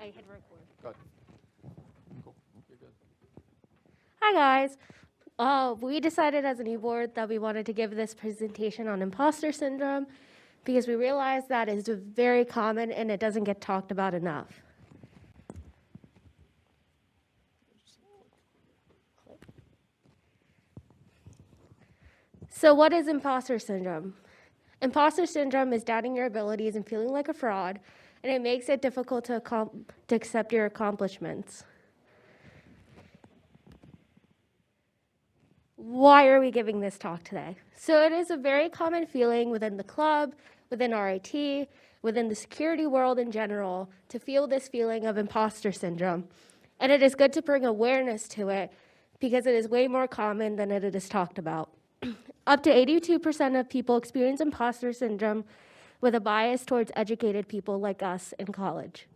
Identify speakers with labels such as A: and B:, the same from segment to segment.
A: I hit record.
B: Good. Cool. You're good.
A: Hi guys. We decided as an e-board that we wanted to give this presentation on imposter syndrome because we realized that is very common and it doesn't get talked about enough. So what is imposter syndrome? Imposter syndrome is doubting your abilities and feeling like a fraud, and it makes it difficult to accept your accomplishments. Why are we giving this talk today? So it is a very common feeling within the club, within RIT, within the security world in general, to feel this feeling of imposter syndrome. And it is good to bring awareness to it because it is way more common than it is talked about. Up to 82% of people experience imposter syndrome with a bias towards educated people like us in college.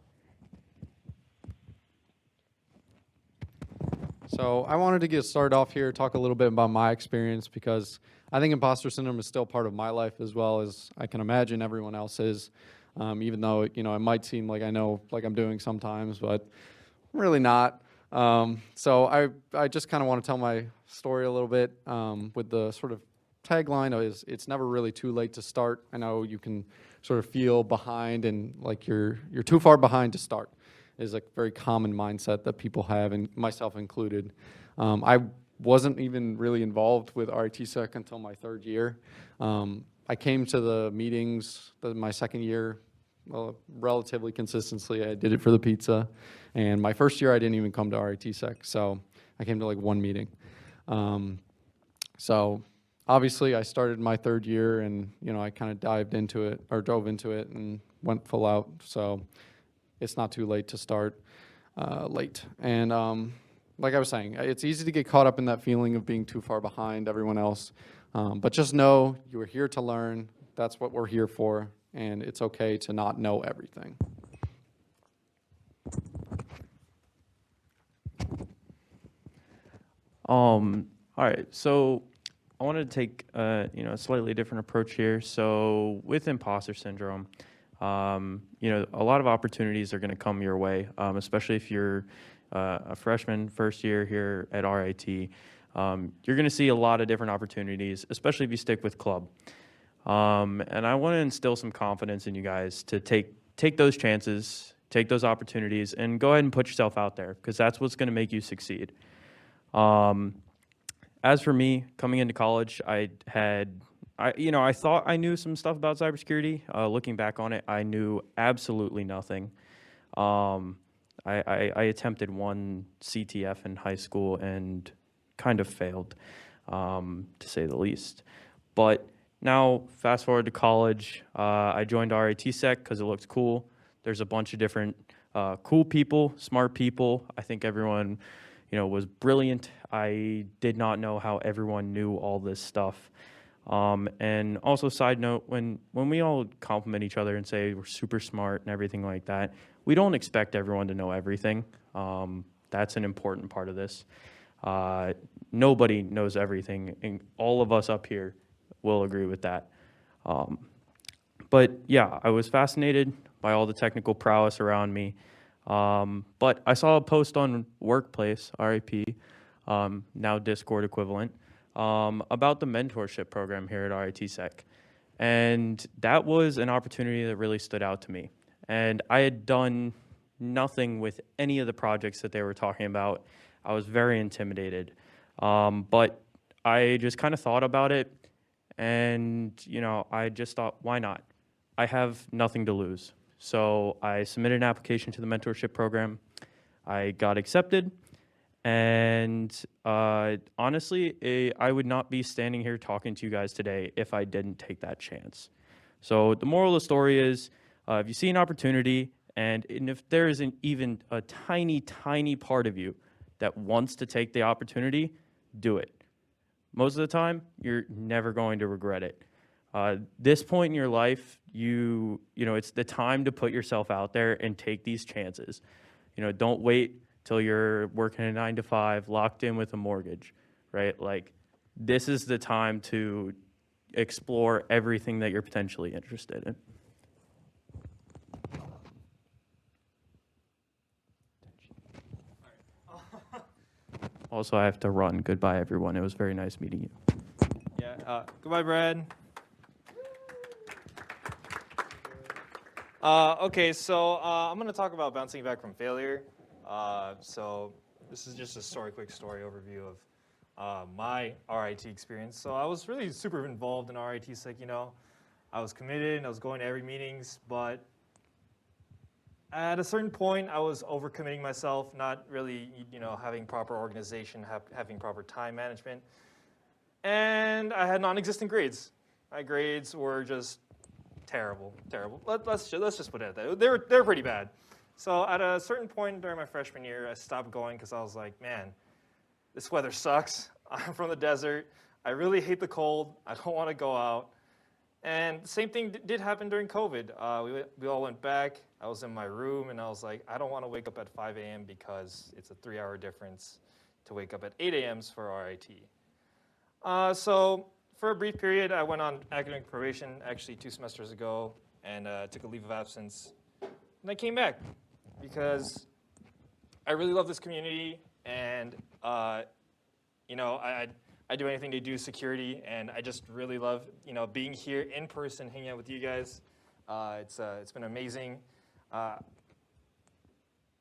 B: So I wanted to get started off here, talk a little bit about my experience because I think imposter syndrome is still part of my life as well as I can imagine everyone else's. Even though it might seem like I know like I'm doing sometimes, but I'm really not. So I just kind of want to tell my story a little bit with the sort of tagline is it's never really too late to start. I know you can sort of feel behind and like you're too far behind to start is a very common mindset that people have, and myself included. I wasn't even really involved with RITSEC until my third year. I came to the meetings my second year relatively consistently. I did it for the pizza. And my first year, I didn't even come to RITSEC, so I came to like one meeting. So obviously, I started my third year, and I kind of dove into it and went full out. So it's not too late to start late. And like I was saying, it's easy to get caught up in that feeling of being too far behind everyone else. But just know you are here to learn. That's what we're here for. And it's okay to not know everything.
C: All right, so I wanted to take a slightly different approach here. So with imposter syndrome, a lot of opportunities are going to come your way, especially if you're a freshman first year here at RIT. You're going to see a lot of different opportunities, especially if you stick with club. And I want to instill some confidence in you guys to take those chances, take those opportunities, and go ahead and put yourself out there because that's what's going to make you succeed. As for me, coming into college, I thought I knew some stuff about cybersecurity. Looking back on it, I knew absolutely nothing. I attempted one CTF in high school and kind of failed, to say the least. But now, fast forward to college, I joined RITSEC because it looked cool. There's a bunch of different cool people, smart people. I think everyone was brilliant. I did not know how everyone knew all this stuff. And also, side note, when we all compliment each other and say we're super smart and everything like that, we don't expect everyone to know everything. That's an important part of this. Nobody knows everything, and all of us up here will agree with that. But yeah, I was fascinated by all the technical prowess around me. But I saw a post on Workplace, RIP, now Discord equivalent, about the mentorship program here at RITSEC. And that was an opportunity that really stood out to me. And I had done nothing with any of the projects that they were talking about. I was very intimidated. But I just kind of thought about it, and I just thought, why not? I have nothing to lose. So I submitted an application to the mentorship program. I got accepted. And honestly, I would not be standing here talking to you guys today if I didn't take that chance. So the moral of the story is, if you see an opportunity, and if there isn't even a tiny, tiny part of you that wants to take the opportunity, do it. Most of the time, you're never going to regret it. This point in your life, it's the time to put yourself out there and take these chances. Don't wait till you're working a 9-to-5, locked in with a mortgage, right? Like, this is the time to explore everything that you're potentially interested in. Also, I have to run. Goodbye, everyone. It was very nice meeting you.
D: Yeah. Goodbye, Brad. Okay, so I'm going to talk about bouncing back from failure. So this is just a quick story overview of my RIT experience. So I was really super involved in RITSEC, you know. I was committed, I was going to every meetings, but at a certain point, I was overcommitting myself, not really, you know, having proper organization, having proper time management. And I had non-existent grades. My grades were just terrible. Let's just put it at that. They were pretty bad. So at a certain point during my freshman year, I stopped going because I was like, man, this weather sucks. I'm from the desert. I really hate the cold. I don't want to go out. And the same thing did happen during COVID. We all went back. I was in my room, and I was like, I don't want to wake up at 5 a.m. because it's a 3-hour difference to wake up at 8 a.m. for RIT. So for a brief period, I went on academic probation, actually 2 semesters ago, and took a leave of absence. And I came back because I really love this community, and you know, I do anything to do security, and I just really love, you know, being here in person, hanging out with you guys. It's been amazing.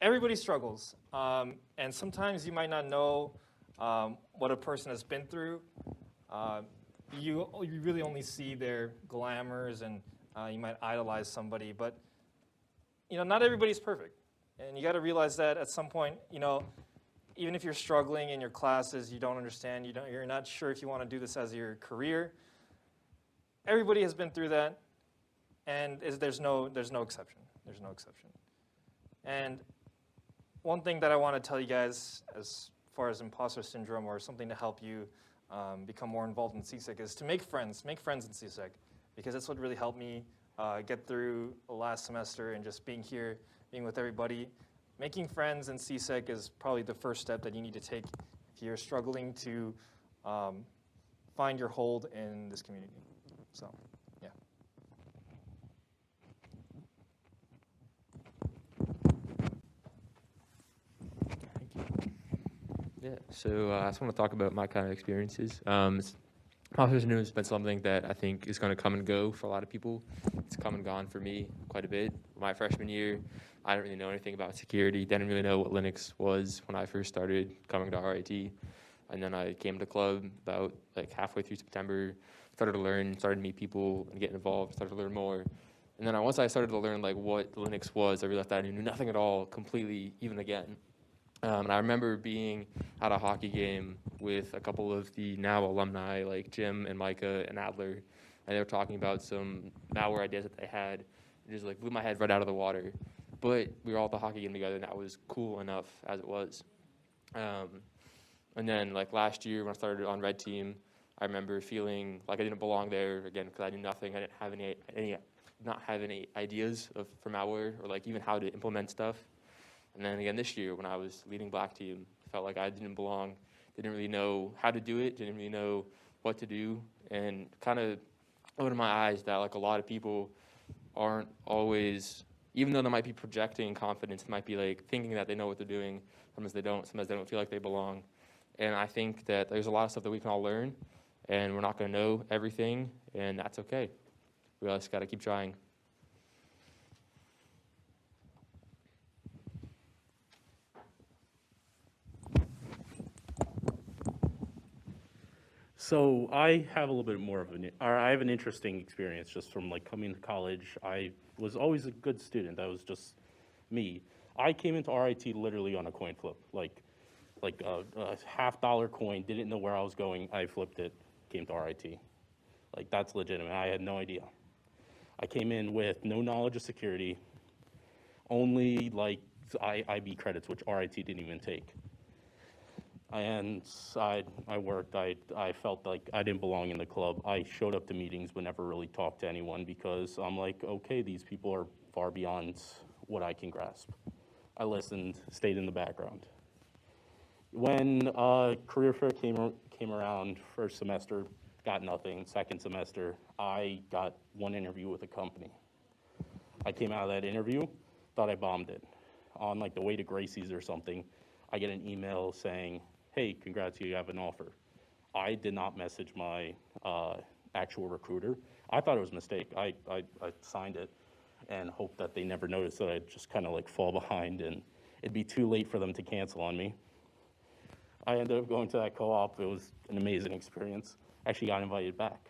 D: Everybody struggles, and sometimes you might not know what a person has been through. You really only see their glamours, and you might idolize somebody, but you know, not everybody's perfect, and you got to realize that at some point, you know. Even if you're struggling in your classes, you don't understand, you're not sure if you want to do this as your career. Everybody has been through that, and there's no exception. There's no exception. And one thing that I want to tell you guys, as far as imposter syndrome or something to help you become more involved in CSEC, is to make friends. Make friends in CSEC, because that's what really helped me get through the last semester and just being here, being with everybody. Making friends in CSEC is probably the first step that you need to take if you're struggling to find your hold in this community. So, yeah.
E: Yeah, so I just want to talk about my kind of experiences. Imposter syndrome has been something that I think is going to come and go for a lot of people. It's come and gone for me quite a bit. My freshman year, I didn't really know anything about security, didn't really know what Linux was when I first started coming to RIT. And then I came to club about like halfway through September, started to learn, started to meet people and get involved, started to learn more. And then once I started to learn like what Linux was, I realized that I knew nothing at all completely, even again. And I remember being at a hockey game with a couple of the now alumni like Jim and Micah and Adler, and they were talking about some malware ideas that they had. It just like blew my head right out of the water. But we were all at the hockey game together, and that was cool enough as it was. And then like last year when I started on Red Team, I remember feeling like I didn't belong there again because I knew nothing. I didn't have any ideas for malware or like even how to implement stuff. And then again this year when I was leading Black Team, I felt like I didn't belong, didn't really know how to do it, didn't really know what to do, and kind of opened my eyes that like a lot of people aren't always, even though they might be projecting confidence, they might be like thinking that they know what they're doing, sometimes they don't feel like they belong. And I think that there's a lot of stuff that we can all learn, and we're not going to know everything, and that's okay. We just got to keep trying.
F: So I have a little bit more of I have an interesting experience just from like coming to college. I was always a good student. That was just me. I came into RIT literally on a coin flip, like a $50 coin. Didn't know where I was going. I flipped it, came to RIT. Like that's legitimate. I had no idea. I came in with no knowledge of security, only like IB credits, which RIT didn't even take. And I worked, I felt like I didn't belong in the club. I showed up to meetings but never really talked to anyone because I'm like, okay, these people are far beyond what I can grasp. I listened, stayed in the background. When career fair came around, first semester, got nothing. Second semester, I got one interview with a company. I came out of that interview, thought I bombed it. On like the way to Gracie's or something, I get an email saying, hey, congrats, you have an offer. I did not message my actual recruiter. I thought it was a mistake. I signed it and hoped that they never noticed that I'd just kind of like fall behind and it'd be too late for them to cancel on me. I ended up going to that co-op. It was an amazing experience. Actually got invited back.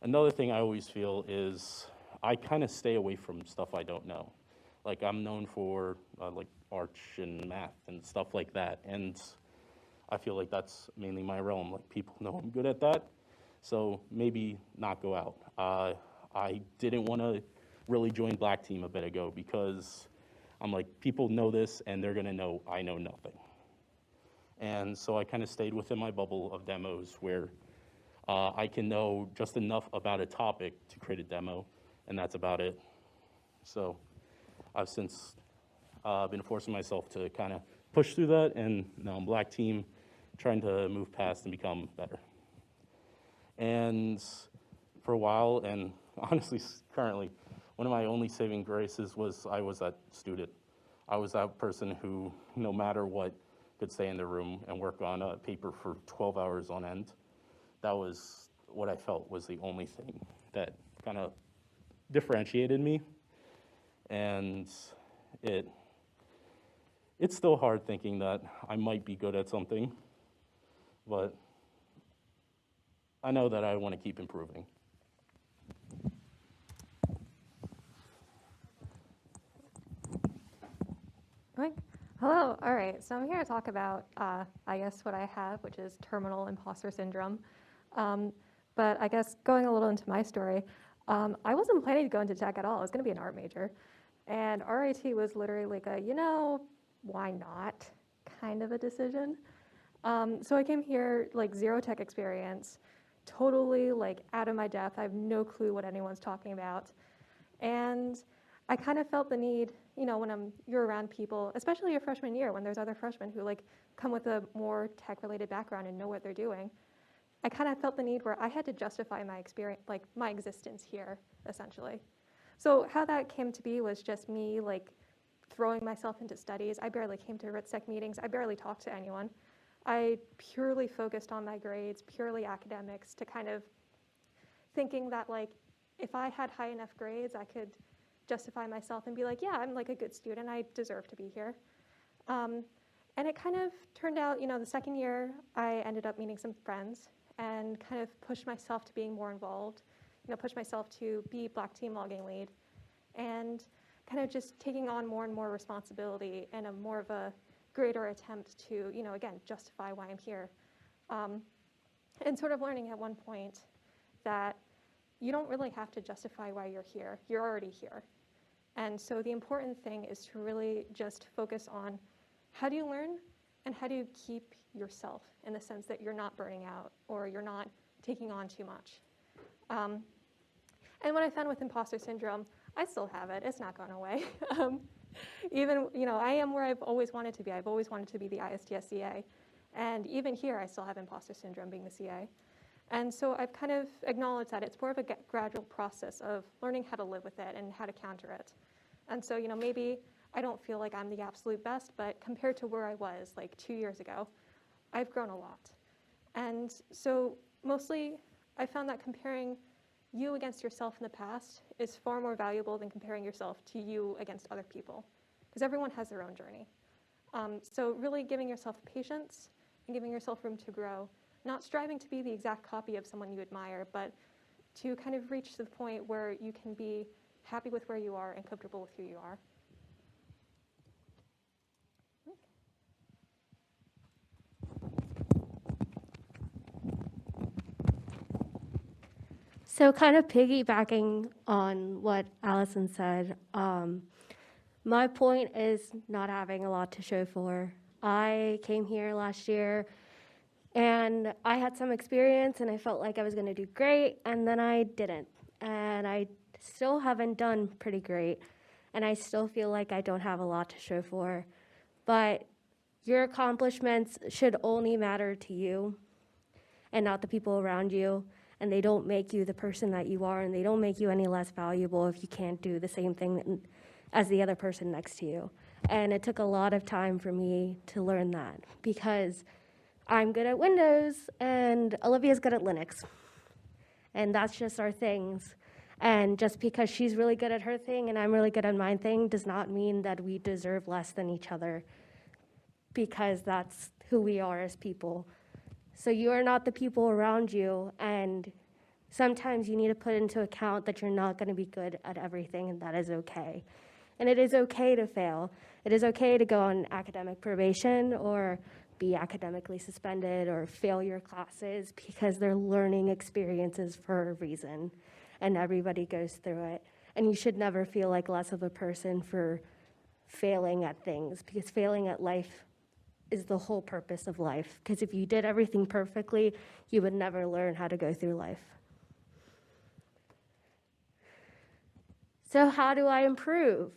F: Another thing I always feel is I kind of stay away from stuff I don't know. Like I'm known for like arch and math and stuff like that. And I feel like that's mainly my realm. Like people know I'm good at that. So maybe not go out. I didn't want to really join Black Team a bit ago because I'm like, people know this and they're gonna know I know nothing. And so I kind of stayed within my bubble of demos where I can know just enough about a topic to create a demo, and that's about it. So I've since been forcing myself to kind of push through that, and now I'm Black Team, trying to move past and become better. And for a while, and honestly, currently, one of my only saving graces was I was that student. I was that person who, no matter what, could stay in the room and work on a paper for 12 hours on end. That was what I felt was the only thing that kind of differentiated me. And it's still hard thinking that I might be good at something, but I know that I want to keep improving.
G: Right. Hello. All right. So I'm here to talk about, I guess, what I have, which is terminal imposter syndrome. But I guess going a little into my story, I wasn't planning to go into tech at all. I was going to be an art major. And RIT was literally like a, why not kind of a decision. So I came here, like, zero tech experience, totally, like, out of my depth. I have no clue what anyone's talking about. And I kind of felt the need, when you're around people, especially your freshman year, when there's other freshmen who, like, come with a more tech-related background and know what they're doing. I kind of felt the need where I had to justify my experience, like, my existence here, essentially. So how that came to be was just me, like, throwing myself into studies. I barely came to RITSEC meetings. I barely talked to anyone. I purely focused on my grades, purely academics, to kind of thinking that, like, if I had high enough grades, I could justify myself and be like, yeah, I'm like a good student. I deserve to be here. And it kind of turned out, the second year, I ended up meeting some friends and kind of pushed myself to being more involved, pushed myself to be Black Team logging lead, and kind of just taking on more and more responsibility and a more of a greater attempt to, again, justify why I'm here. And sort of learning at one point that you don't really have to justify why you're here. You're already here. And so the important thing is to really just focus on how do you learn and how do you keep yourself in the sense that you're not burning out or you're not taking on too much. And what I found with imposter syndrome, I still have it. It's not gone away. Even, I am where I've always wanted to be. I've always wanted to be the ISTS CA. And even here, I still have imposter syndrome being the CA. And so I've kind of acknowledged that it's more of a gradual process of learning how to live with it and how to counter it. And so, maybe I don't feel like I'm the absolute best, but compared to where I was like 2 years ago, I've grown a lot. And so mostly I found that comparing you against yourself in the past is far more valuable than comparing yourself to you against other people, because everyone has their own journey. So really giving yourself patience and giving yourself room to grow, not striving to be the exact copy of someone you admire, but to kind of reach to the point where you can be happy with where you are and comfortable with who you are.
A: So kind of piggybacking on what Allison said, my point is not having a lot to show for. I came here last year and I had some experience and I felt like I was going to do great, and then I didn't. And I still haven't done pretty great, and I still feel like I don't have a lot to show for. But your accomplishments should only matter to you and not the people around you. And they don't make you the person that you are, and they don't make you any less valuable if you can't do the same thing as the other person next to you. And it took a lot of time for me to learn that because I'm good at Windows and Olivia's good at Linux. And that's just our things. And just because she's really good at her thing and I'm really good at my thing does not mean that we deserve less than each other, because that's who we are as people. So you are not the people around you, and sometimes you need to put into account that you're not going to be good at everything, and that is okay. And it is okay to fail. It is okay to go on academic probation or be academically suspended or fail your classes, because they're learning experiences for a reason, and everybody goes through it. And you should never feel like less of a person for failing at things, because failing at life is the whole purpose of life. Because if you did everything perfectly, you would never learn how to go through life. So how do I improve?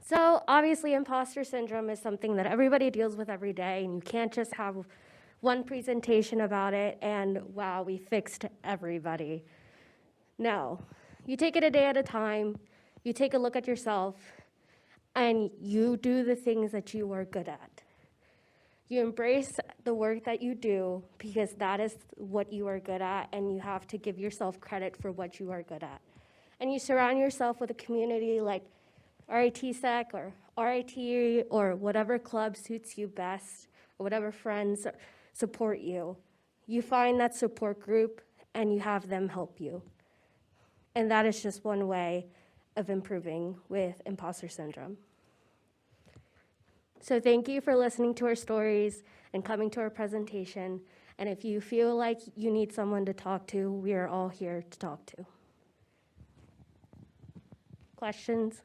A: So obviously imposter syndrome is something that everybody deals with every day, and you can't just have one presentation about it and wow, we fixed everybody. No, you take it a day at a time, you take a look at yourself, and you do the things that you are good at. You embrace the work that you do, because that is what you are good at, and you have to give yourself credit for what you are good at. And you surround yourself with a community like RITSEC or RIT or whatever club suits you best, or whatever friends support you. You find that support group and you have them help you. And that is just one way of improving with imposter syndrome. So thank you for listening to our stories and coming to our presentation. And if you feel like you need someone to talk to, we are all here to talk to. Questions?